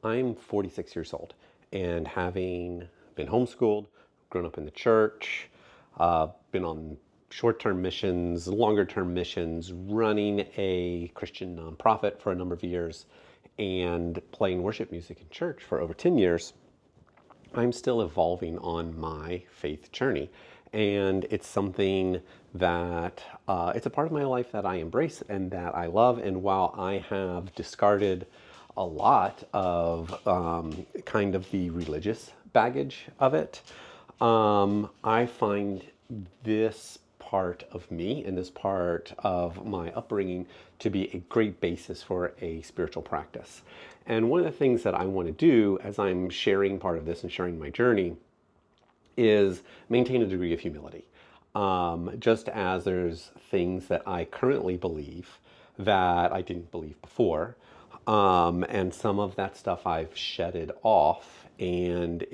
I'm 46 years old, and having been homeschooled, grown up in the church, been on short-term missions, longer-term missions, running a Christian nonprofit for a number of years, and playing worship music in church for over 10 years, I'm still evolving on my faith journey. And it's something that it's a part of my life that I embrace and that I love. And while I have discarded a lot of kind of the religious baggage of it, I find this part of me and this part of my upbringing to be a great basis for a spiritual practice. And one of the things that I want to do as I'm sharing part of this and sharing my journey is maintain a degree of humility. Just as there's things that I currently believe that I didn't believe before, and some of that stuff I've shedded off and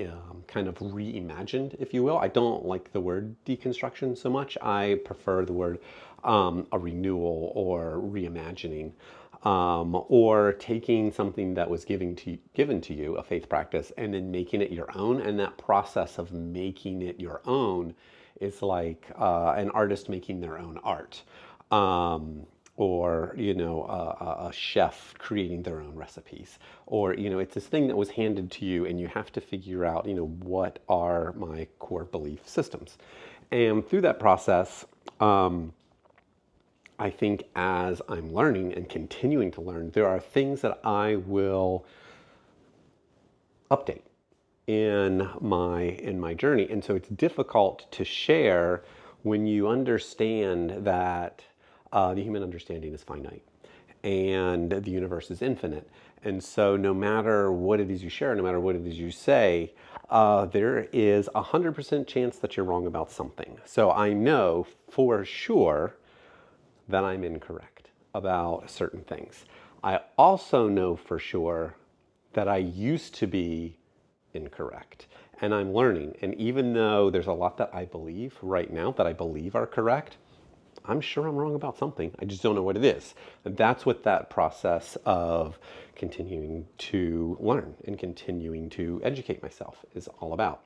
kind of reimagined, if you will. I don't like the word deconstruction so much. I prefer the word a renewal or reimagining. Or taking something that was given to you, a faith practice, and then making it your own. And that process of making it your own is like an artist making their own art. Or a chef creating their own recipes, or it's this thing that was handed to you and you have to figure out what are my core belief systems. And through that process, I think as I'm learning and continuing to learn, there are things that I will update in my journey. And so it's difficult to share when you understand that the human understanding is finite and the universe is infinite. And so no matter what it is you share, no matter what it is you say, there is 100% chance that you're wrong about something. So I know for sure that I'm incorrect about certain things. I also know for sure that I used to be incorrect. And I'm learning. And even though there's a lot that I believe right now that I believe are correct, I'm sure I'm wrong about something. I just don't know what it is. And that's what that process of continuing to learn and continuing to educate myself is all about.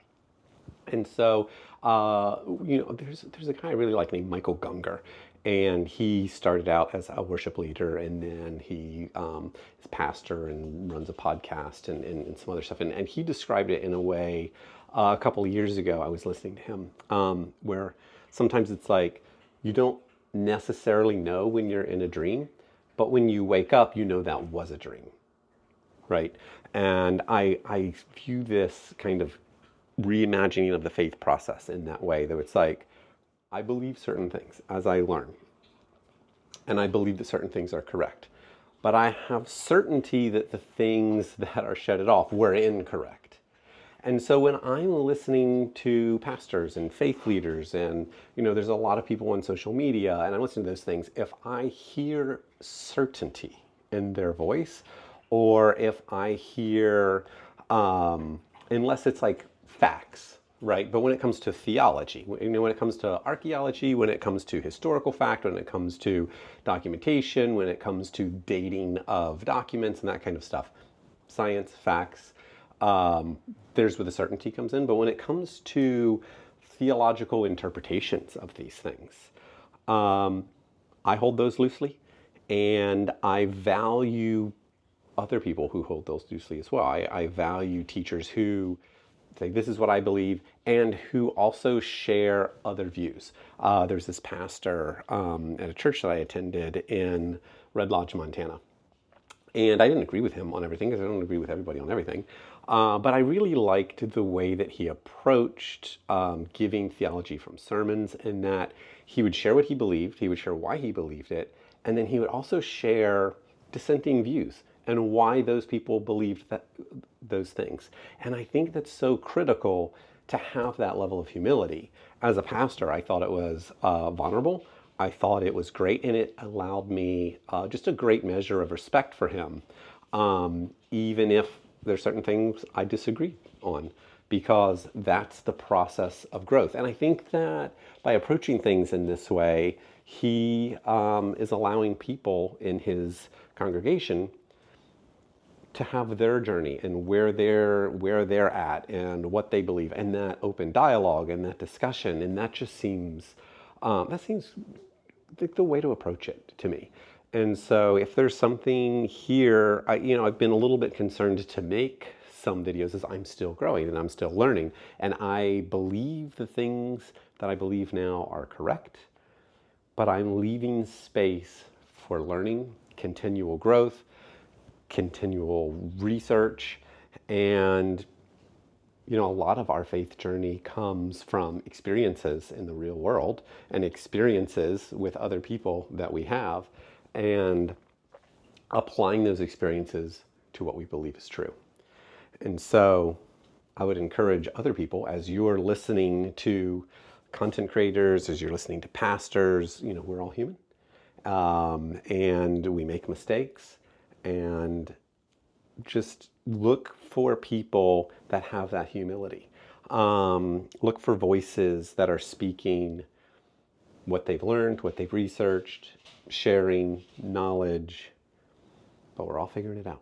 And so, there's a guy I really like named Michael Gungor, and he started out as a worship leader, and then he is pastor and runs a podcast and some other stuff. And he described it in a way a couple of years ago. I was listening to him where sometimes it's like you don't necessarily know when you're in a dream, but when you wake up, you know that was a dream, right? And I view this kind of reimagining of the faith process in that way, that it's like, I believe certain things as I learn, and I believe that certain things are correct, but I have certainty that the things that are shedded off were incorrect. And so when I'm listening to pastors and faith leaders, and there's a lot of people on social media, and I'm listening to those things, if I hear certainty in their voice, or if I hear, unless it's like facts, right? But when it comes to theology, when it comes to archaeology, when it comes to historical fact, when it comes to documentation, when it comes to dating of documents and that kind of stuff, science, facts, there's where the certainty comes in. But when it comes to theological interpretations of these things, I hold those loosely, and I value other people who hold those loosely as well. I value teachers who say, this is what I believe, and who also share other views. There's this pastor at a church that I attended in Red Lodge, Montana. And I didn't agree with him on everything, because I don't agree with everybody on everything. But I really liked the way that he approached giving theology from sermons, in that he would share what he believed, he would share why he believed it, and then he would also share dissenting views and why those people believed those things. And I think that's so critical, to have that level of humility. As a pastor, I thought it was vulnerable. I thought it was great, and it allowed me just a great measure of respect for him, even if there's certain things I disagree on, because that's the process of growth. And I think that by approaching things in this way, he is allowing people in his congregation to have their journey and where they're at and what they believe, and that open dialogue and that discussion, and that seems like the way to approach it to me. And so if there's something here, I've been a little bit concerned to make some videos as I'm still growing and I'm still learning, and I believe the things that I believe now are correct, but I'm leaving space for learning, continual growth, continual research, and a lot of our faith journey comes from experiences in the real world and experiences with other people that we have, and applying those experiences to what we believe is true. And so I would encourage other people, as you're listening to content creators, as you're listening to pastors, we're all human. And we make mistakes, and just look for people that have that humility. Look for voices that are speaking what they've learned, what they've researched, sharing knowledge, but we're all figuring it out.